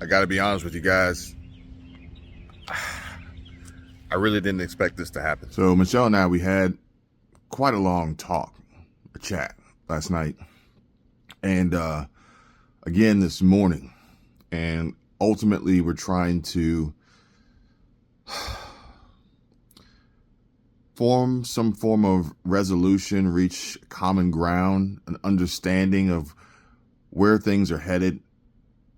I got to be honest with you guys. I really didn't expect this to happen. So Michelle and I, we had quite a long talk, a chat last night, and again this morning, and ultimately we're trying to form some form of resolution, reach common ground, an understanding of where things are headed,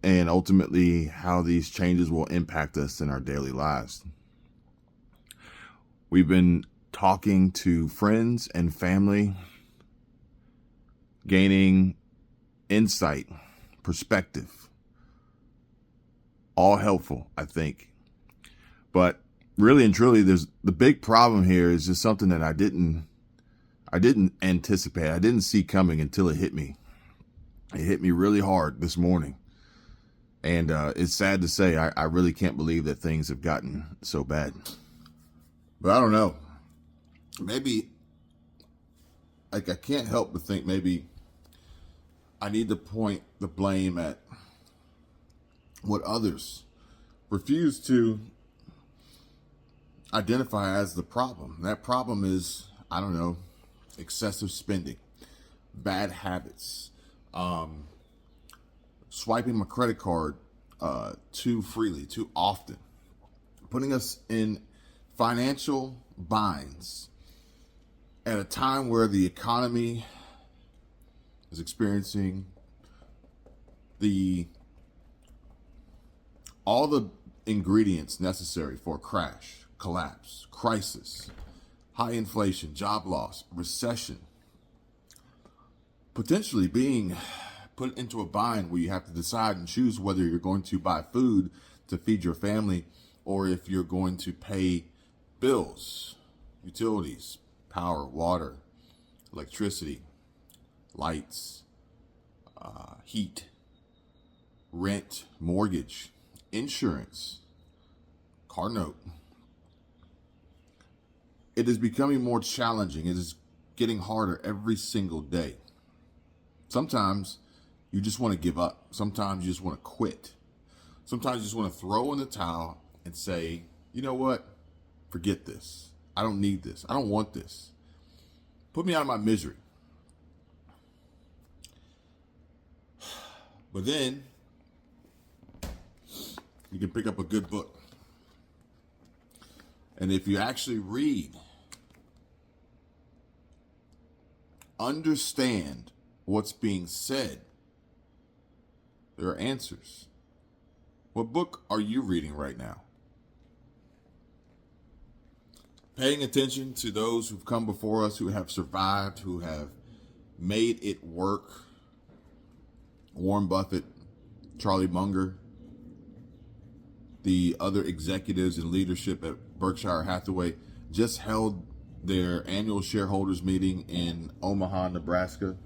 and ultimately how these changes will impact us in our daily lives. We've been talking to friends and family, gaining insight, perspective, all helpful, I think. But really and truly, there's the big problem here is just something that I didn't anticipate. I didn't see coming until it hit me. It hit me really hard this morning. And it's sad to say, I really can't believe that things have gotten so bad. But I don't know. Maybe, I can't help but think maybe I need to point the blame at what others refuse to identify as the problem. That problem is, I don't know, excessive spending, bad habits, swiping my credit card too freely, too often, putting us in financial binds at a time where the economy is experiencing all the ingredients necessary for a crash, collapse, crisis, high inflation, job loss, recession, potentially being put into a bind where you have to decide and choose whether you're going to buy food to feed your family or if you're going to pay bills, utilities, power, water, electricity, lights, heat, rent, mortgage, insurance, car note. It is becoming more challenging. It is getting harder every single day. Sometimes you just want to give up. Sometimes you just want to quit. Sometimes you just want to throw in the towel and say, you know what? Forget this. I don't need this. I don't want this. Put me out of my misery. But then you can pick up a good book. And if you actually read, understand what's being said, there are answers. What book are you reading right now? Paying attention to those who've come before us, who have survived, who have made it work. Warren Buffett, Charlie Munger, the other executives in leadership at Berkshire Hathaway just held their annual shareholders meeting in Omaha, Nebraska.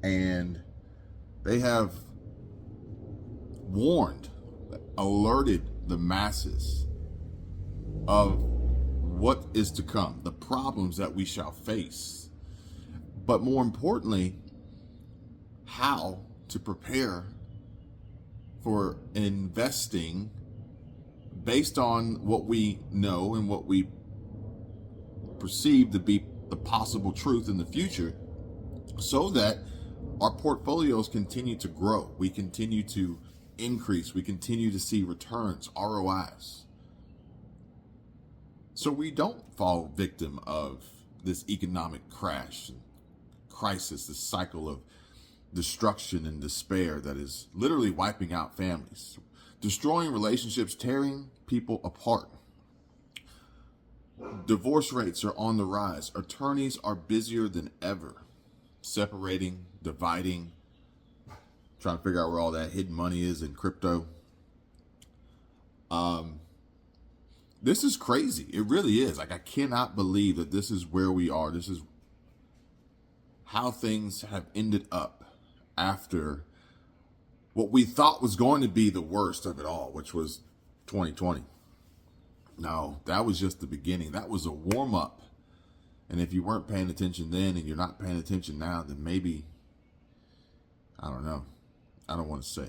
And they have warned, alerted the masses of what is to come, the problems that we shall face, but more importantly, how to prepare for investing based on what we know and what we perceive to be the possible truth in the future, so that our portfolios continue to grow, we continue to increase, we continue to see returns, ROIs, so we don't fall victim of this economic crash and crisis, this cycle of destruction and despair that is literally wiping out families, destroying relationships, tearing people apart. Divorce rates are on the rise. Attorneys are busier than ever, separating, dividing, trying to figure out where all that hidden money is in crypto. This is crazy. It really is. Like, I cannot believe that this is where we are. This is how things have ended up after what we thought was going to be the worst of it all, which was 2020. No, that was just the beginning. That was a warm up. And if you weren't paying attention then and you're not paying attention now, then maybe, I don't know. I don't want to say.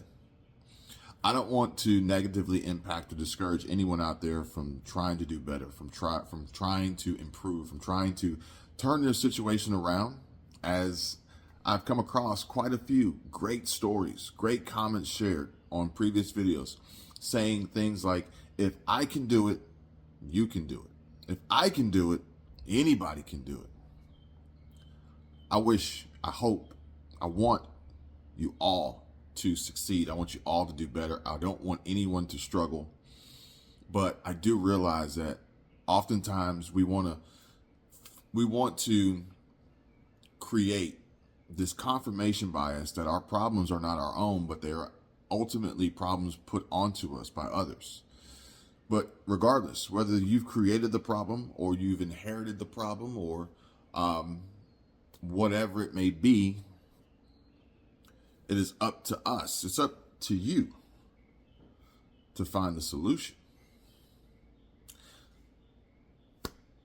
I don't want to negatively impact or discourage anyone out there from trying to do better, from trying to improve, from trying to turn their situation around. As I've come across quite a few great stories, great comments shared on previous videos saying things like, if I can do it, you can do it. If I can do it, anybody can do it. I wish, I hope, I want you all to succeed. I want you all to do better. I don't want anyone to struggle. But I do realize that oftentimes we want to create this confirmation bias that our problems are not our own, but they are ultimately problems put onto us by others. But regardless, whether you've created the problem or you've inherited the problem or whatever it may be, it is up to us. It's up to you to find the solution.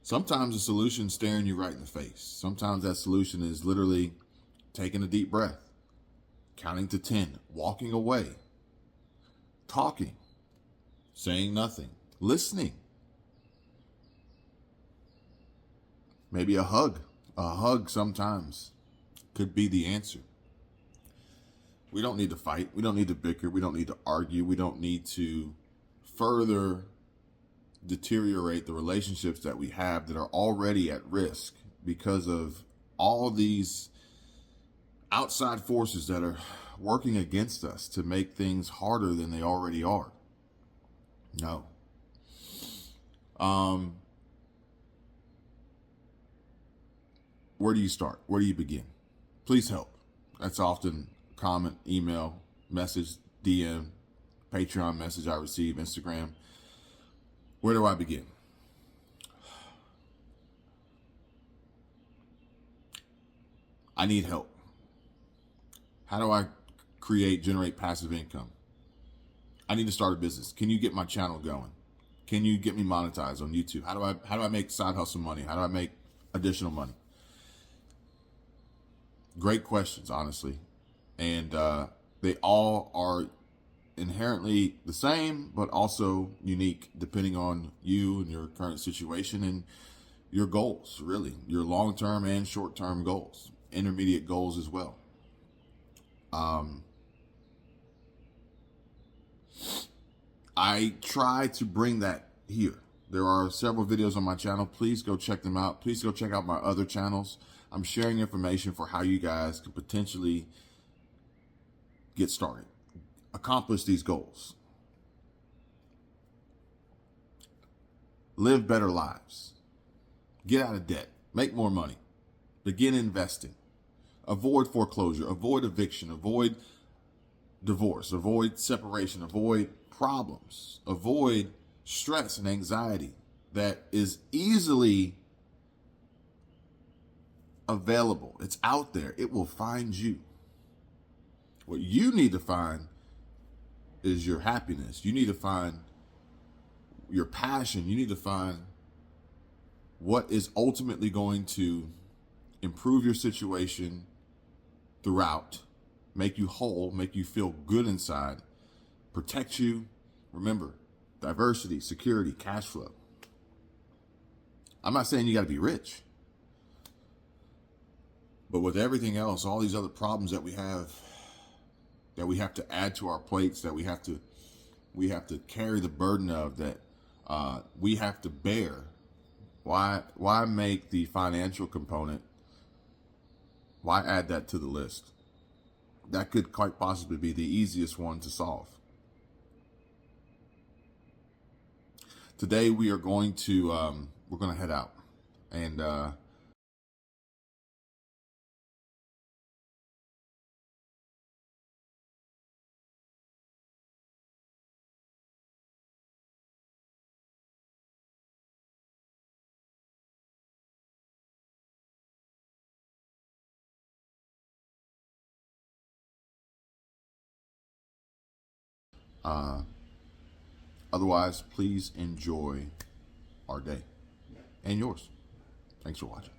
Sometimes the solution is staring you right in the face. Sometimes that solution is literally taking a deep breath, counting to 10, walking away, talking, saying nothing, listening. Maybe a hug. A hug sometimes could be the answer. We don't need to fight. We don't need to bicker. We don't need to argue. We don't need to further deteriorate the relationships that we have that are already at risk because of all these outside forces that are working against us to make things harder than they already are. No. Where do you start? Where do you begin? Please help. That's often comment, email, message, DM, Patreon message I receive, Instagram. Where do I begin? I need help. How do I generate passive income? I need to start a business. Can you get my channel going? Can you get me monetized on YouTube? How do I make side hustle money? How do I make additional money? Great questions, honestly. And they all are inherently the same, but also unique depending on you and your current situation and your goals, really. Your long-term and short-term goals, intermediate goals as well. I try to bring that here. There are several videos on my channel. Please go check them out. Please go check out my other channels. I'm sharing information for how you guys can potentially get started, accomplish these goals, live better lives, get out of debt, make more money, begin investing, avoid foreclosure, avoid eviction, avoid divorce, avoid separation, avoid problems, avoid stress and anxiety that is easily available. It's out there. It will find you. What you need to find is your happiness. You need to find your passion. You need to find what is ultimately going to improve your situation throughout, make you whole, make you feel good inside, protect you. Remember, diversity, security, cash flow. I'm not saying you got to be rich. But with everything else, all these other problems that we have to add to our plates, that we have to carry the burden of, that we have to bear. Why make the financial component? Why add that to the list? That could quite possibly be the easiest one to solve. Today we are going to head out and otherwise, please enjoy our day and yours. Thanks for watching.